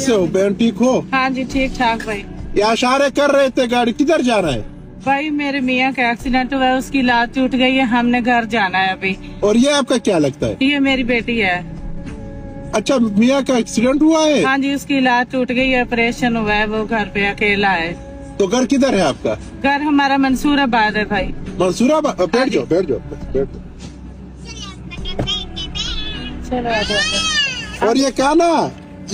कैसे हो बहन, ठीक हो? हाँ जी ठीक ठाक भाई। ये इशारे कर रहे थे, गाड़ी किधर जा रहा है? भाई मेरे मियाँ का एक्सीडेंट हुआ है, उसकी लात टूट गई है, हमने घर जाना है अभी। और ये आपका क्या लगता है? ये मेरी बेटी है। अच्छा, मियाँ का एक्सीडेंट हुआ है? हाँ जी, उसकी लात टूट गई है, ऑपरेशन हुआ है, वो घर पे अकेला है। तो घर किधर है आपका? घर हमारा मंसूराबाद है भाई। मंसूराबाद? बैठ जाओ बैठ जाओ बैठ जाओ। चलो आ जाओ। और ये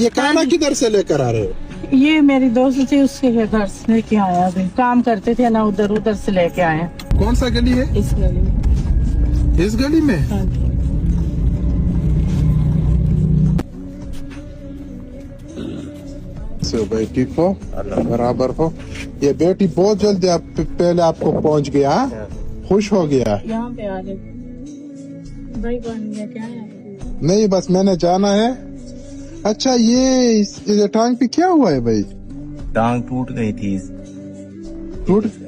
काना किधर से लेकर आ रहे हो? ये मेरी दोस्त थी, उसके घर से लेके आया अभी। काम करते थे ना, उधर से लेके आए। कौन सा गली है? इस गली में। इस गली में? हाँ जी। भाई ठीक हो, बराबर हो। ये बेटी बहुत जल्दी पहले आपको पहुंच गया, खुश हो गया। यहाँ पे आ गए भाई, बन गया क्या है? नहीं बस मैंने जाना है। अच्छा ये टांग पे क्या हुआ है भाई? टांग टूट गई थी।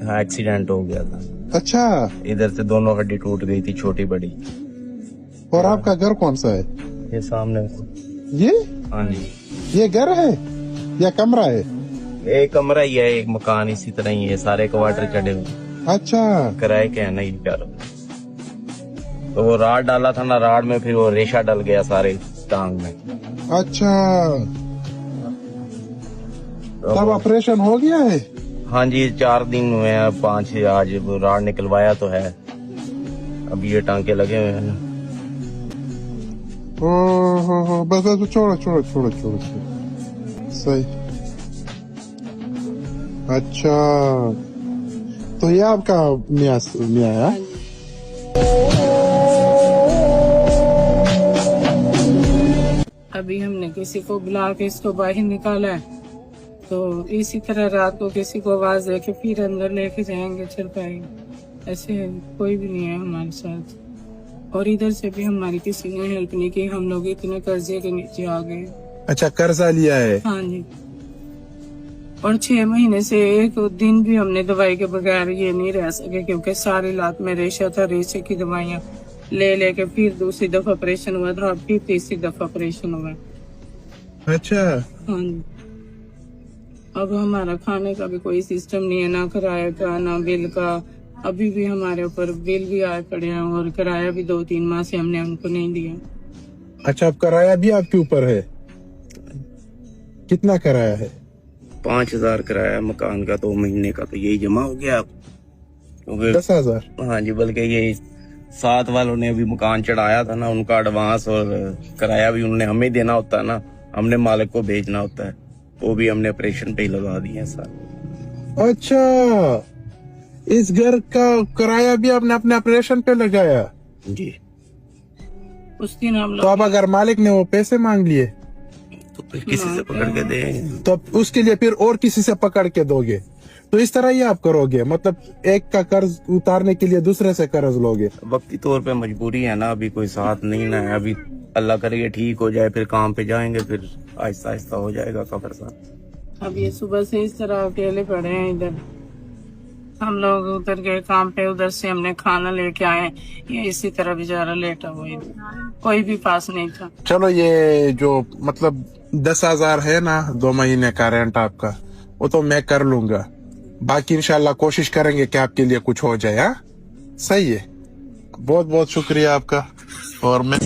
हाँ, एक्सीडेंट हो गया था। अच्छा, इधर से दोनों हड्डी टूट गई थी, छोटी बड़ी। और आपका घर कौन सा है? ये सामने। ये? हाँ जी। ये घर है या कमरा है? एक कमरा ही है, एक मकान इसी तरह ही है, सारे क्वार्टर चढ़े हुए। अच्छा, किराए के है नहीं प्यार। तो वो राड डाला था ना, राड में फिर वो रेशा डल गया सारे टांग में। अच्छा, तब ऑपरेशन हो गया है? हाँ जी, 4 दिन हुए हैं, 5 आज वो राड निकलवाया तो है, अभी ये टांके लगे हुए हैं। हो बस छोड़ो सही। अच्छा, तो ये आपका मियाँ है? अभी हमने किसी को बुला के इसको बाहर निकाला है, तो इसी तरह रात को किसी को आवाज देके फिर अंदर लेके जाएंगे चरपाई। ऐसे कोई भी नहीं है हमारे साथ, और इधर से भी हमारी किसी ने हेल्प नहीं की। हम लोग इतने कर्जे के नीचे आ गए। अच्छा, कर्जा लिया है? हाँ जी, और 6 महीने से एक दिन भी हमने दवाई के बगैर ये नहीं रह सके, क्योंकि सारी लात में रेशा था। रेशे की दवाइयाँ ले के फिर दूसरी दफा ऑपरेशन हुआ था, फिर तीसरी दफा ऑपरेशन हुआ। अच्छा। हाँ जी, अब हमारा खाने का भी कोई सिस्टम नहीं है, ना किराए का ना बिल का। अभी भी हमारे ऊपर बिल भी आए पड़े हैं, और किराया भी 2-3 माह से हमने उनको नहीं दिया। अच्छा, अब किराया भी आपके ऊपर है? कितना किराया है? 5,000 किराया मकान का, 2 महीने का तो यही जमा हो गया। 10,000? हाँ जी, बल्कि ये साथ वालों ने अभी मकान चढ़ाया था ना, उनका एडवांस और किराया भी उन्होंने हमें देना होता है ना, हमने मालिक को भेजना होता है, वो भी हमने ऑपरेशन पे ही लगा दिए सर। अच्छा, इस घर का किराया भी आपने अपने ऑपरेशन पे लगाया? जी। उस दिन हम तो अब अगर मालिक ने वो पैसे मांग लिए तो फिर किसी से पकड़ के देंगे, तो उसके लिए फिर और किसी से पकड़ के दोगे? तो इस तरह ही आप करोगे? मतलब एक का कर्ज उतारने के लिए दूसरे से कर्ज लोगे? वक्ती तौर पे मजबूरी है ना, अभी कोई साथ नहीं ना है। अभी अल्लाह करे ठीक हो जाए, फिर काम पे जाएंगे, फिर आहिस्ता आहिस्ता हो जाएगा कबर साथ। अब ये सुबह से इस तरह अकेले पड़े हैं इधर। हम लोग उधर गए काम पे, उधर से हमने खाना लेके आए, ये इसी तरह बेचारा लेटा हुआ इधर, कोई भी पास नहीं था। चलो, ये जो मतलब 10,000 है ना 2 महीने का रेंट आपका, वो तो मैं कर लूंगा। बाकी इंशाल्लाह कोशिश करेंगे कि आपके लिए कुछ हो जाए। हाँ, सही है। बहुत बहुत शुक्रिया आपका। और मैं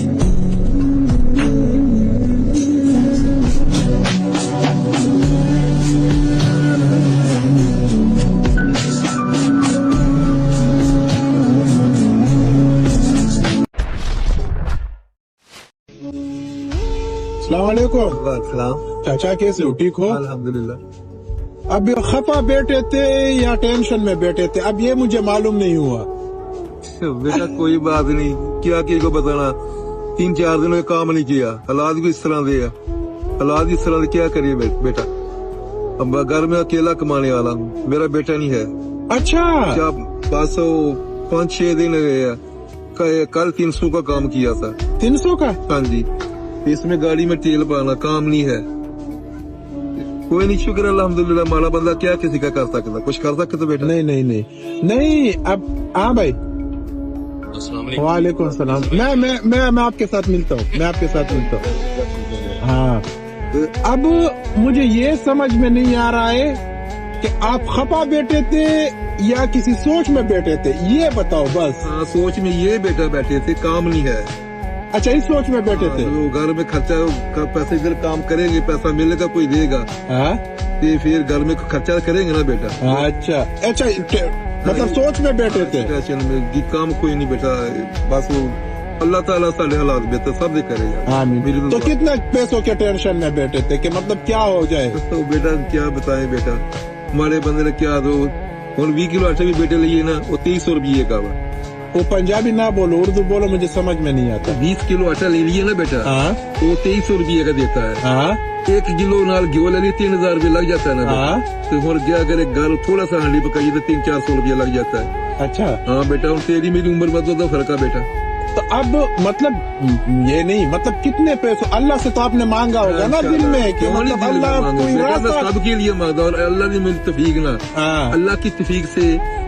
अस्सलामुअलैकुम। चाचा कैसे हो, ठीक हो? अल्हम्दुलिल्लाह। अब खफा बैठे थे या टेंशन में बैठे थे, अब ये मुझे मालूम नहीं हुआ। बेटा कोई बात नहीं, क्या किसी को बताना। 3-4 दिनों में काम नहीं किया, हालात भी इस तरह दे, हालात इस तरह क्या करिए बेटा। अब घर में अकेला कमाने वाला हूँ, मेरा बेटा नहीं है। अच्छा, क्या 5-6 दिन गए, कल 300 का काम किया था। 300 का? हाँ जी, इसमें गाड़ी में तेल पाना, काम नहीं है। कोई नहीं, शुक्र अल्हम्दुलिल्लाह। माला बंदा क्या किसी का कर सकता, कुछ कर सकते तो बेटा। नहीं। अब हाँ भाई, वालेकुम सलाम। मैं आपके साथ मिलता हूँ, हाँ। अब मुझे ये समझ में नहीं आ रहा है कि आप खफा बैठे थे या किसी सोच में बैठे थे, ये बताओ बस। हाँ, सोच में ये बेटा बैठे थे, काम नहीं है। अच्छा, इस सोच में बैठे थे। वो घर में खर्चा पैसे इधर काम करेंगे, पैसा मिलेगा, कोई देगा, हाँ, तो फिर घर में खर्चा करेंगे ना बेटा। अच्छा अच्छा, मतलब सोच में बैठे थे। टेंशन में कि काम कोई नहीं बेटा, बस वो अल्लाह ताला सारे हालात बेहतर सब दे करेगा। आमीन। तो कितने पैसों के टेंशन में बैठे थे कि मतलब क्या हो जाए? तो बेटा क्या बताएं बेटा, हमारे बंदे ने क्या दो, और 20 किलो आटा भी बेटे लिए ना, वो 2300 रुपये का। वो पंजाबी ना बोलो, उर्दू बोलो, मुझे समझ में नहीं आता। 20 किलो आटा ले लिए ना बेटा, हाँ, तो वो 2300 रुपये का देता है। हाँ, 1 किलो नाल घी ले 3000 रुपये लग जाता है ना बेटा। हाँ। तो और क्या करे, घर थोड़ा सा हांडी पकाइए तो 300-400 रुपया लग जाता है। अच्छा। हाँ बेटा, और तेरी मेरी उम्र में तो फर्क है बेटा। तो अब मतलब ये नहीं, मतलब कितने पैसों अल्लाह से तो आपने मांगा होगा ना दिल में कि मतलब अल्लाह कोई रास्ता सबके लिए मांगा, और अल्लाह ने मेरी तौफीक ना, हाँ। अल्लाह की तौफीक से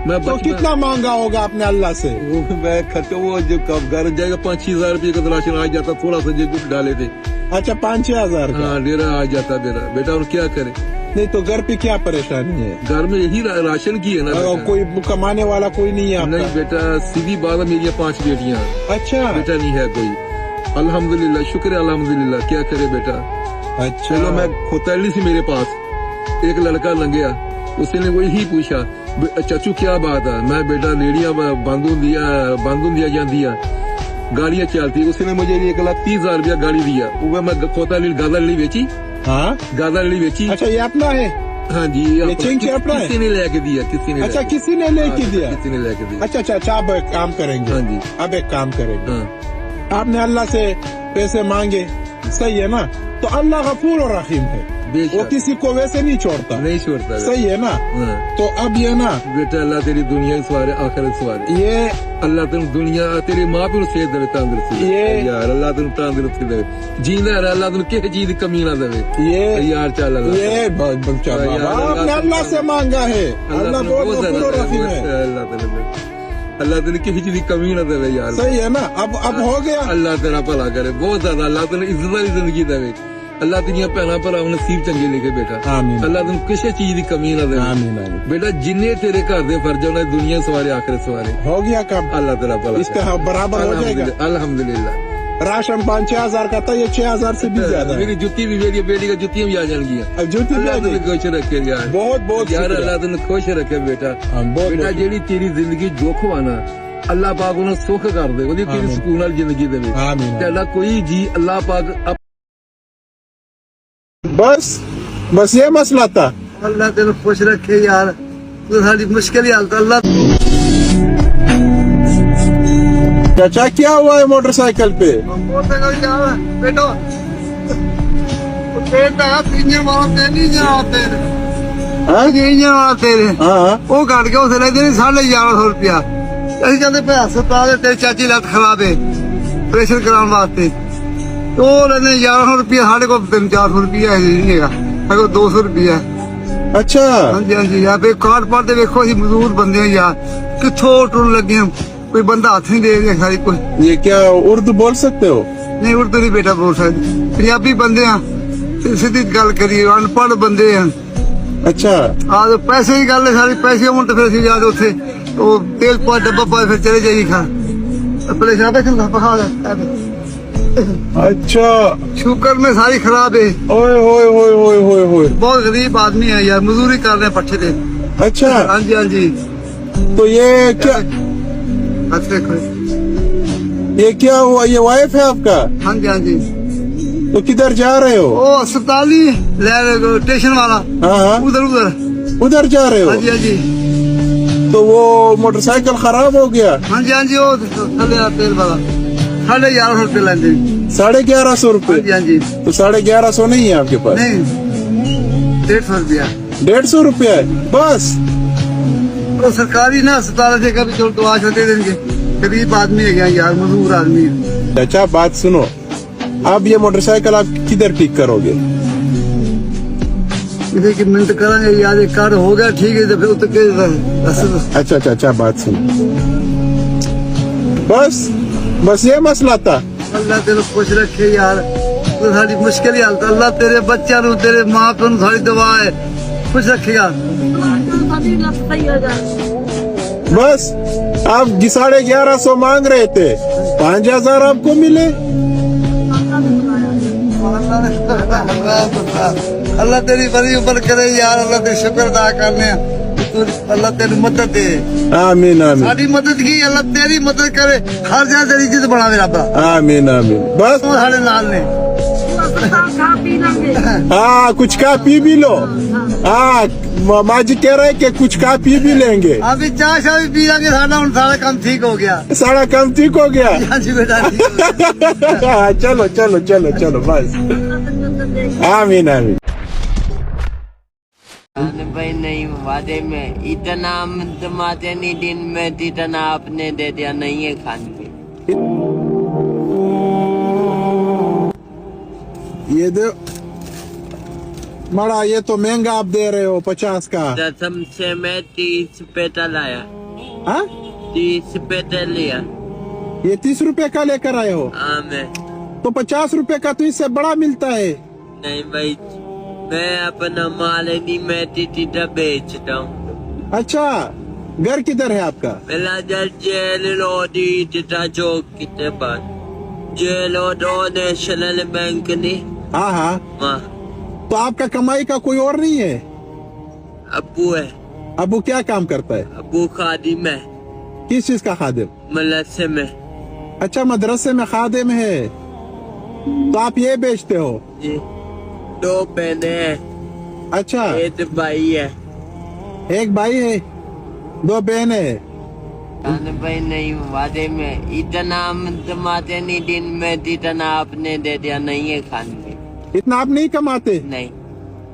मैं तो कितना मांगा होगा आपने अल्लाह से? वो मैं खर्चा, वो जो कब घर जाएगा 5-6 हजार रुपये का राशन आ जाता, थोड़ा सा जो कुछ डाले थे। अच्छा, 5-6 हजार का। हाँ, डेरा आ जाता मेरा बेटा, और क्या करे। नहीं तो घर पे क्या परेशानी है? घर में यही राशन की है ना बेटा। कोई कमाने वाला कोई नहीं है आपका? नहीं बेटा, सीधी बात है, मेरी 5 बेटियां। अच्छा बेटा नहीं है कोई, अल्हम्दुलिल्लाह, शुक्र है अल्हम्दुलिल्लाह, क्या करे बेटा। अच्छा। चलो, मैं खोतैली से मेरे पास एक लड़का लंघिया, उसने वही पूछा, चाचू क्या बात है? मैं बेटा लेड़िया बांधू दिया जाती है, गाड़ियाँ चलती। उसने मुझे 1,30,000 रुपया गाड़ी दिया, वो मैं खोतैली गादाली बेची। हाँ, गादाली बेची। अच्छा, ये अपना है? हाँ जी, किसी ने लेके दिया, किसी ने। अच्छा, किसी ने लेके दिया? किसी ने लेके दिया। अच्छा अच्छा अच्छा, अब एक काम करेंगे। हाँ जी, अब एक काम करेंगे। हाँ। आपने अल्लाह से पैसे मांगे, सही है ना? तो अल्लाह गफूर और रहीम है, वो किसी को वैसे नहीं छोड़ता। नहीं छोड़ता, सही है ना? हाँ। तो अब ये ना बेटा, अल्लाह तेरी दुनिया सवारे, आखिरत सवारे। ये अल्लाह तेरी दुनिया, तेरे माँ प्यो सेहत दे, तंदुरुस्ती ये यार, अल्लाह तेन तंदुरुस्ती दे, जींदा रह, अल्लाह तेन किसी चीज की कमी ना दे ये यार। चल ये आपने अल्लाह से मांगा है, अल्लाह बहुत गफूर और रहीम है। अल्लाह तेरी किसी चीज की कमी ना दे यार। सही है ना? अब हो गया। अल्लाह तेरा भला करे, बहुत ज्यादा। अल्लाह तेन इज्जत वाली जिंदगी दे, अल्लाह तेरिया भैन भरा नसीब चंगे लिखे बेटा। आमीन। अल्लाह तेन किसी चीज की कमी ना दे। आमीन आमीन। बेटा, जिन्ने तेरे घर दे फर्ज है, उन्हें दुनिया सवारे, आखिरत सवारे। हो गया काम, अल्लाह तेरा भला इसका बराबर हो जाएगा। अल्हम्दुलिल्लाह। राशन 5-6 हजार का था, ये 6 हजार से भी ज्यादा है। मेरी जुत्ती भी, मेरी बेटी का जुत्तियां भी आ जाएंगी। अब जूती भी आ अल्लाह तेन गई। खुश रखे यार, बहुत बहुत यार, शुक्रिया। अल्लाह तेन खुश रखे बेटा। बहुत बेटा, जेड़ी तेरी जिंदगी दुख वाना, अल्लाह पाक उन्हें सुख कर दे, तेरी आमीन। सुकून वाली जिंदगी दे। आमीन। अल्लाह कोई जी, अल्लाह पाक बस ये मसला था। अल्लाह तेन खुश रखे यार, तो सारी मुश्किल ही हालत। अल्लाह चाचा, क्या हुआ है मोटरसाइकिल पे? यार बेटो, हाँ, ਉਹ ਕੱਢ ਕੇ ਉਸੇ ਲੈਦੇ ਨੇ 1150 ਰੁਪਇਆ। ਅਸੀਂ ਕਹਿੰਦੇ ਭੈ ਹਸਪਤਾਲ ਤੇ ਚਾਚੀ ਲੱਤ ਖਰਾਬ ਹੈ, ਆਪਰੇਸ਼ਨ ਕਰਾਉਣ ਵਾਸਤੇ। ਉਹ ਲੈਣੇ 1100 ਰੁਪਇਆ, ਸਾਡੇ ਕੋਲ 300-400 ਰੁਪਇਆ ਨਹੀਂ ਹੈਗਾ, ਸਾਡੇ ਕੋਲ 200 ਰੁਪਇਆ। अच्छा। ਹਾਂਜੀ ਹਾਂਜੀ, ਆ ਵੇ ਕਾਰਡ ਪੜਦੇ ਵੇਖੋ, ਅਸੀਂ ਮਜ਼ਦੂਰ ਬੰਦੇ ਆ ਯਾਰ, ਕਿੱਥੋਂ ਟੁਰਨ ਲੱਗੇ ਹਾਂ, ਕੋਈ ਬੰਦਾ ਹੱਥ ਨਹੀਂ ਦੇ ਰਿਹਾ ਸਾਰੀ ਕੋਈ। ये क्या उर्दू बोल सकते हो? ਨਹੀਂ, ਉਰਦੂ ਨਹੀਂ ਬੇਟਾ ਬੋਲ ਸਕਦੇ, ਪੰਜਾਬੀ ਬੰਦੇ ਆ, ਸਿੱਧੀ ਗੱਲ ਕਰੀਏ, ਅਨਪੜ੍ਹ ਬੰਦੇ ਆ। अच्छा। ਆ ਪੈਸੇ ਦੀ ਗੱਲ ਹੈ ਸਾਰੀ, ਪੈਸੇ ਹੋਣ ਤਾਂ ਫਿਰ ਅਸੀਂ ਜਾ ਕੇ ਉੱਥੇ ਉਹ ਤੇਲ ਪਾ ਡੱਬਾ ਪਾ ਫਿਰ ਚਲੇ ਜਾਈਏ ਖਾ अपने शाबे से पका अच्छा। शुगर में सारी खराब है। ओए होए होए होए होए होए। बहुत गरीब आदमी है यार, मजदूरी कर रहे हैं पट्टे पे। अच्छा। हाँ जी, हाँ जी। तो ये क्या, ये क्या हुआ? ये वाइफ है आपका? हाँ जी, हाँ जी। तो किधर जा रहे हो? वो अस्पताल ही स्टेशन वाला, हाँ, उधर उधर जा रहे हो? हाँ जी, हाँ जी। तो वो मोटरसाइकिल खराब हो गया? हाँ जी, हाँ जी। वो तेल वाला 1150 रुपये लेंगे। 1150 रुपए? हाँ जी, हाँ जी। तो 1150 नहीं है आपके पास? नहीं, 150 रुपया। 150 रुपया है बस? तो सरकारी ना अस्पताल से कभी जो दवा दे देंगे, गरीब आदमी है क्या यार, मजदूर आदमी है। अच्छा, बात सुनो, अब ये मोटरसाइकिल आप किधर ठीक करोगे? किसी की मिनट करेंगे यार, एक कार्ड हो गया ठीक है तो फिर उतर के। अच्छा अच्छा अच्छा, बात सुनो, बस ये मसला था। अल्लाह तेरे खुश रखे यार, तो साड़ी मुश्किल ही हालत अल्लाह तेरे बच्चा नु तेरे मां प्यो नु साड़ी दुआ है खुश रखेगा। बस आप 1150 मांग रहे थे, 5000 आपको मिले। अल्लाह तेरी बड़ी उम्र करे यार, अल्लाह तेरे शुक्र अदा करने अल्लाह तेरी मदद दे। आमीन आमीन साड़ी मदद की अल्लाह तेरी मदद करे, हर जगह तेरी इज्जत बढ़ावे रब्बा। आमीन आमीन। बस तो साढ़े नाल ने हाँ कुछ खा पी भी लो। हाँ माँ जी कह रहे कि कुछ खा पी भी लेंगे। अभी चाय शाय भी पी लेंगे, सारा उन सारा काम ठीक हो गया। सारा काम ठीक हो गया। हाँ जी बेटा ठीक हो गया। चलो चलो चलो चलो बस। आमीन आमीन। भाई नहीं वादे में इतना दमाते नहीं दिन में जितना आपने दे दिया नहीं है खाने। ये दो मड़ा, ये तो महंगा आप दे रहे हो 50 का। कसम से मैं 30 पे लाया। हाँ 30 पे लिया। ये 30 रुपए का लेकर आए हो? हाँ मैं तो 50 रुपए का तो इससे बड़ा मिलता है। नहीं भाई, मैं अपना माल नहीं मैं टीटा बेचता हूँ। अच्छा घर किधर है आपका? मेरा जेल लोडी टीटा चौक के पास, जेल नेशनल बैंक नहीं। हाँ हाँ। वहाँ तो आपका कमाई का कोई और नहीं है? अब्बू है। अबू क्या काम करता है? अब्बू खादिम है। किस चीज का खादिम? मदरसे में। अच्छा मदरसे में खादिम है, तो आप ये बेचते हो? जी 2 बहने हैं। अच्छा एक भाई है। एक भाई है 2 बहन है। भाई नहीं वादे में इतना कमाते नहीं दिन में जितना आपने दे दिया नहीं है खाने। इतना आप नहीं कमाते? नहीं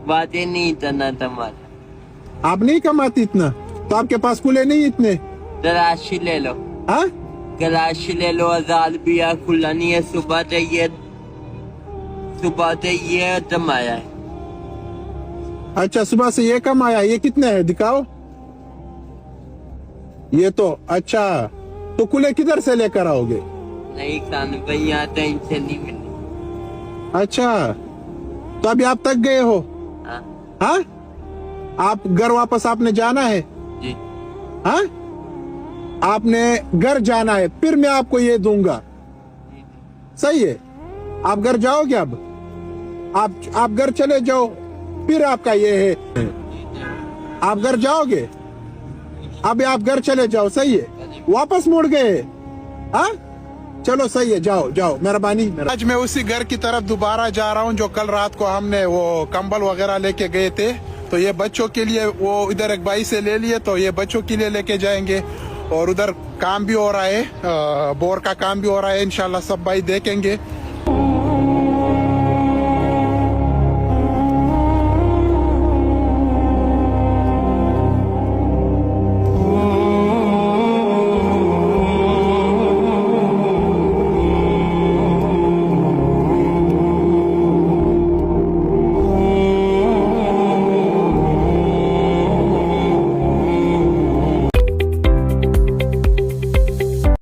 वादे नहीं इतना तुम्हारा। आप नहीं कमाते इतना, तो आपके पास कुले नहीं इतने? तलाशी ले लो। हाँ तलाशी ले लो, 1000 रुपया खुला नहीं है। सुबह से ये कमाया है। अच्छा सुबह से ये कमाया। ये कितने है दिखाओ। ये तो अच्छा, तो कुले किधर से लेकर आओगे? नहीं खान भाई यहाँ टेंशन नहीं मिली। अच्छा तो अभी आप तक गए हो? हाँ हाँ आप घर वापस आपने जाना है? जी। हाँ आपने घर जाना है, फिर मैं आपको ये दूंगा। सही है, आप घर जाओगे अब? आप घर चले जाओ, फिर आपका ये है। आप घर जाओगे? अभी आप घर चले जाओ। सही है, वापस मुड़ गए? हाँ चलो सही है, जाओ जाओ, मेहरबानी। आज मैं उसी घर की तरफ दोबारा जा रहा हूँ जो कल रात को हमने वो कंबल वगैरह लेके गए थे। तो ये बच्चों के लिए वो इधर एक भाई से ले लिए, तो ये बच्चों के लिए लेके जाएंगे। और उधर काम भी हो रहा है, बोर का काम भी हो रहा है। इंशाल्लाह सब भाई देखेंगे।